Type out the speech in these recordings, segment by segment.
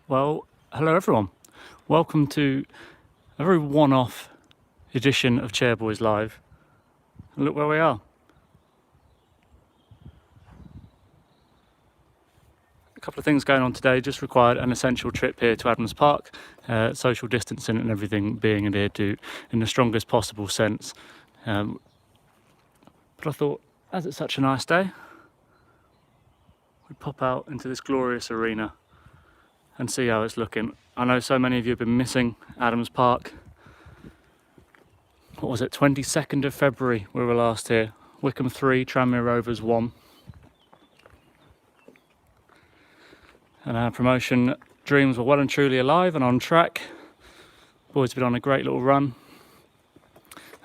Well, hello everyone. Welcome to a very one-off edition of Chairboys Live. And look where we are. A couple of things going on today. Just required an essential trip here to Adams Park. Social distancing and everything being adhered to in the strongest possible sense. But I thought, as it's such a nice day, we'd pop out into this glorious arena and see how it's looking. I know so many of you have been missing Adams Park. What was it, 22nd of February we were last here. Wycombe 3, Tranmere Rovers 1. And our promotion dreams were well and truly alive and on track. Boys have been on a great little run.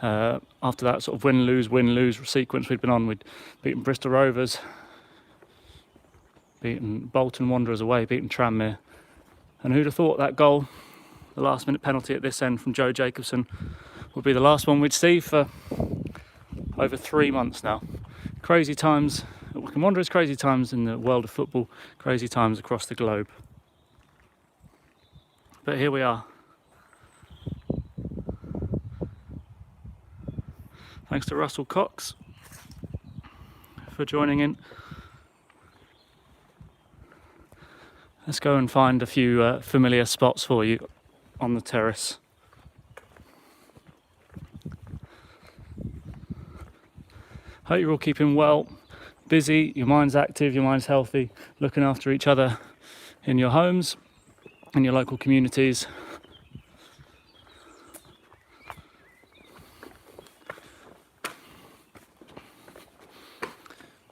After that sort of win-lose sequence we'd been on, we'd beaten Bristol Rovers, beaten Bolton Wanderers away, beaten Tranmere. And who'd have thought that goal, the last minute penalty at this end from Joe Jacobson, would be the last one we'd see for over 3 months now. Crazy times at Wycombe Wanderers, crazy times in the world of football, crazy times across the globe. But here we are. Thanks to Russell Cox for joining in. Let's go and find a few familiar spots for you on the terrace. Hope you're all keeping well, busy, your mind's active, your mind's healthy, looking after each other in your homes, in your local communities.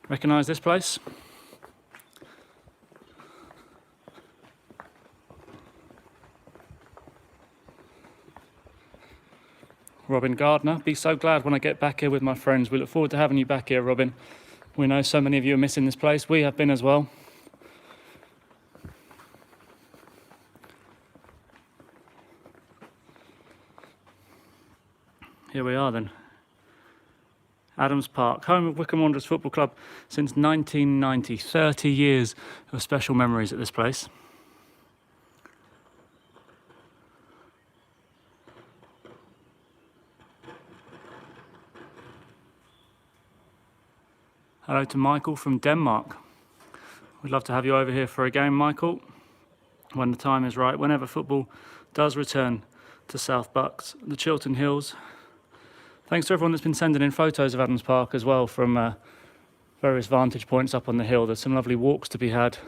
Recognise this place? Robin Gardner. Be so glad when I get back here with my friends. We look forward to having you back here, Robin. We know so many of you are missing this place. We have been as well. Here we are then. Adams Park, home of Wycombe Wanderers Football Club since 1990. 30 years of special memories at this place. Hello to Michael from Denmark. We'd love to have you over here for a game, Michael, when the time is right, whenever football does return to South Bucks, the Chiltern Hills. Thanks to everyone that's been sending in photos of Adams Park as well from various vantage points up on the hill. There's some lovely walks to be had.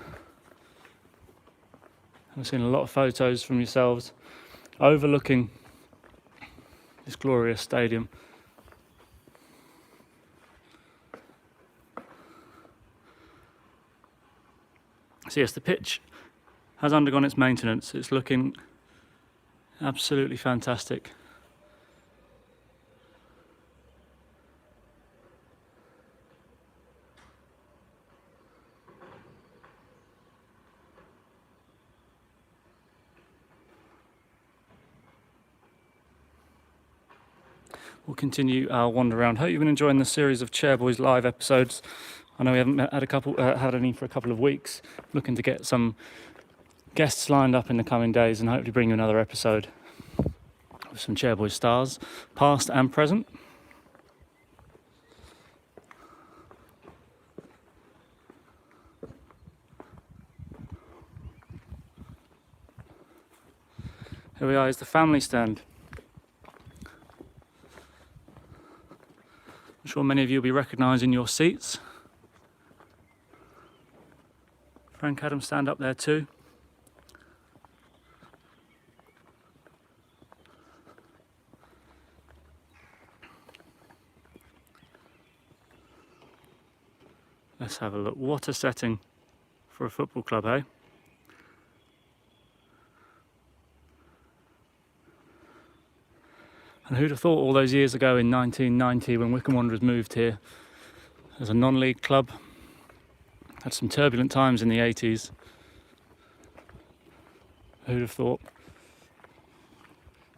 I've seen a lot of photos from yourselves overlooking this glorious stadium. So yes, the pitch has undergone its maintenance. It's looking absolutely fantastic. We'll continue our wander around. Hope you've been enjoying the series of Chairboys live episodes. I know we haven't had any for a couple of weeks. Looking to get some guests lined up in the coming days and hopefully bring you another episode with some Chairboys stars, past and present. Here we are, is the family stand. I'm sure many of you will be recognising your seats. Frank Adams stand up there too. Let's have a look. What a setting for a football club, eh? And who'd have thought all those years ago in 1990 when Wycombe Wanderers moved here as a non-league club, had some turbulent times in the 80s. Who'd have thought?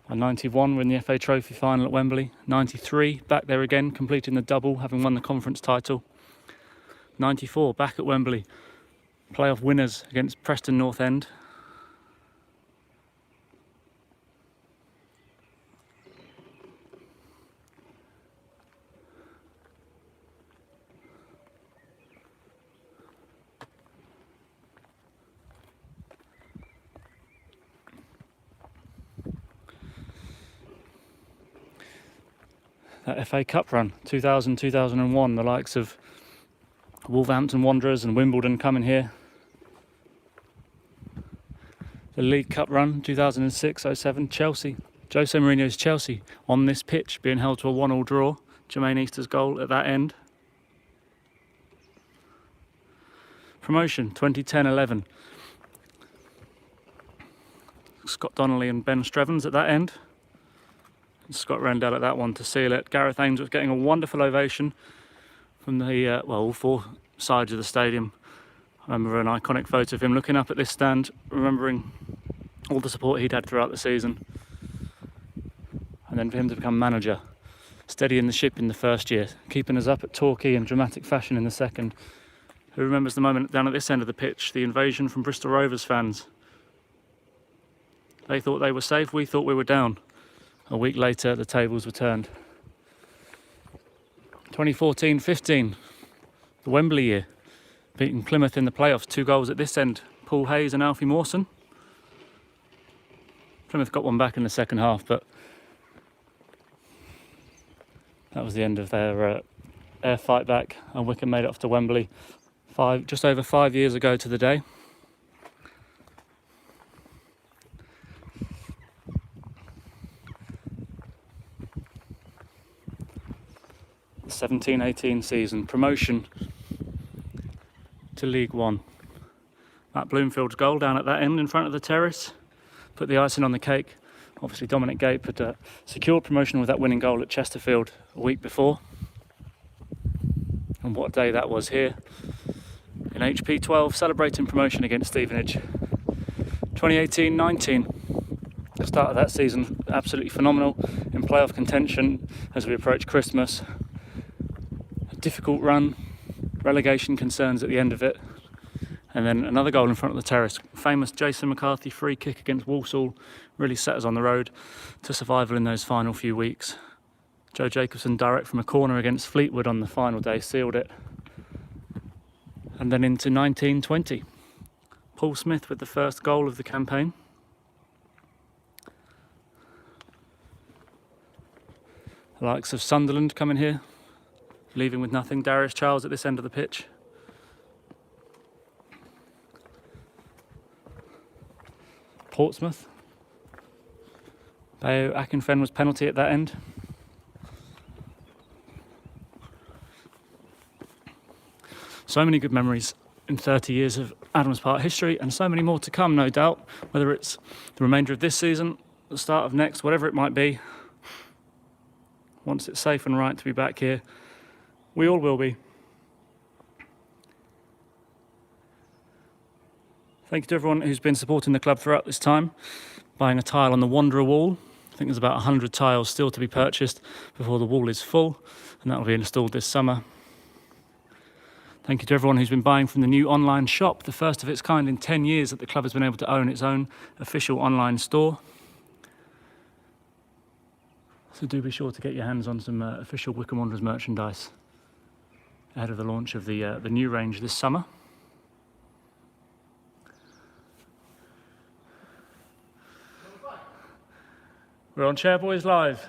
In 91 we're in the FA Trophy final at Wembley. 93 back there again, completing the double, having won the conference title. 94 back at Wembley, playoff winners against Preston North End. that FA Cup run, 2000, 2001, the likes of Wolverhampton Wanderers and Wimbledon coming here. The League Cup run, 2006-07, Chelsea, Jose Mourinho's Chelsea on this pitch being held to a 1-1 draw. Jermaine Easter's goal at that end. Promotion, 2010-11. Scott Donnelly and Ben Strevens at that end. And Scott Rendell at that one to seal it. Gareth Ainsworth getting a wonderful ovation from the, all four sides of the stadium. I remember an iconic photo of him looking up at this stand, remembering all the support he'd had throughout the season. And then for him to become manager, steadying the ship in the first year, keeping us up at Torquay in dramatic fashion in the second. Who remembers the moment down at this end of the pitch, the invasion from Bristol Rovers fans? They thought they were safe, we thought we were down. A week later, the tables were turned. 2014-15, the Wembley year, beating Plymouth in the playoffs, 2 goals at this end, Paul Hayes and Alfie Mawson. Plymouth got one back in the second half, but that was the end of their air fight back, and Wycombe made it off to Wembley just over 5 years ago to the day. The 17-18 season, promotion to League One. Matt Bloomfield's goal down at that end in front of the terrace put the icing on the cake. Obviously Dominic Gape had secured promotion with that winning goal at Chesterfield a week before. And what a day that was here in HP 12, celebrating promotion against Stevenage. 2018-19, the start of that season absolutely phenomenal in playoff contention as we approach Christmas. A difficult run, relegation concerns at the end of it, and then another goal in front of the terrace. Famous Jason McCarthy free kick against Walsall really set us on the road to survival in those final few weeks. Joe Jacobson direct from a corner against Fleetwood on the final day sealed it. And then into 1920, Paul Smith with the first goal of the campaign. The likes of Sunderland coming here, leaving with nothing. Darius Charles at this end of the pitch. Portsmouth. Bayo Akinfenwa's penalty at that end. So many good memories in 30 years of Adams Park history, and so many more to come, no doubt, whether it's the remainder of this season, the start of next, whatever it might be. Once it's safe and right to be back here, we all will be. Thank you to everyone who's been supporting the club throughout this time, buying a tile on the Wanderer wall. I think there's about 100 tiles still to be purchased before the wall is full, and that will be installed this summer. Thank you to everyone who's been buying from the new online shop, the first of its kind in 10 years that the club has been able to own its own official online store. So do be sure to get your hands on some official Wycombe Wanderers merchandise ahead of the launch of the new range this summer. We're on Chairboys Live.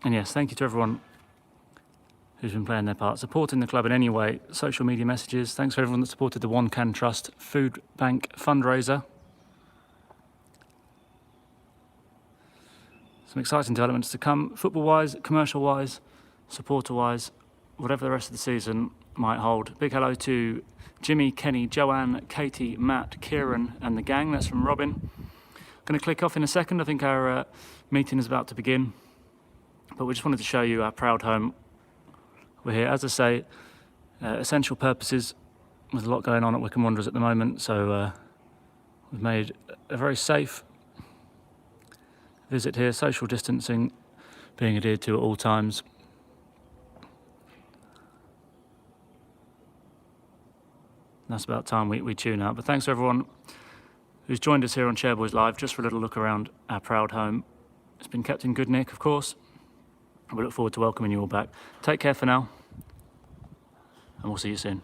And yes, thank you to everyone who's been playing their part, supporting the club in any way, social media messages. Thanks for everyone that supported the One Can Trust Food Bank fundraiser. Some exciting developments to come, football-wise, commercial-wise, supporter-wise, whatever the rest of the season might hold. Big hello to Jimmy, Kenny, Joanne, Katie, Matt, Kieran and the gang. That's from Robin. Going to click off in a second. I think our meeting is about to begin. But we just wanted to show you our proud home. We're here, as I say, essential purposes. There's a lot going on at Wycombe Wanderers at the moment, so we've made a very safe visit here, social distancing being adhered to at all times. That's about time we tune out. But thanks to everyone who's joined us here on Chairboys Live, just for a little look around our proud home. It's been kept in good nick, of course. We look forward to welcoming you all back. Take care for now, and we'll see you soon.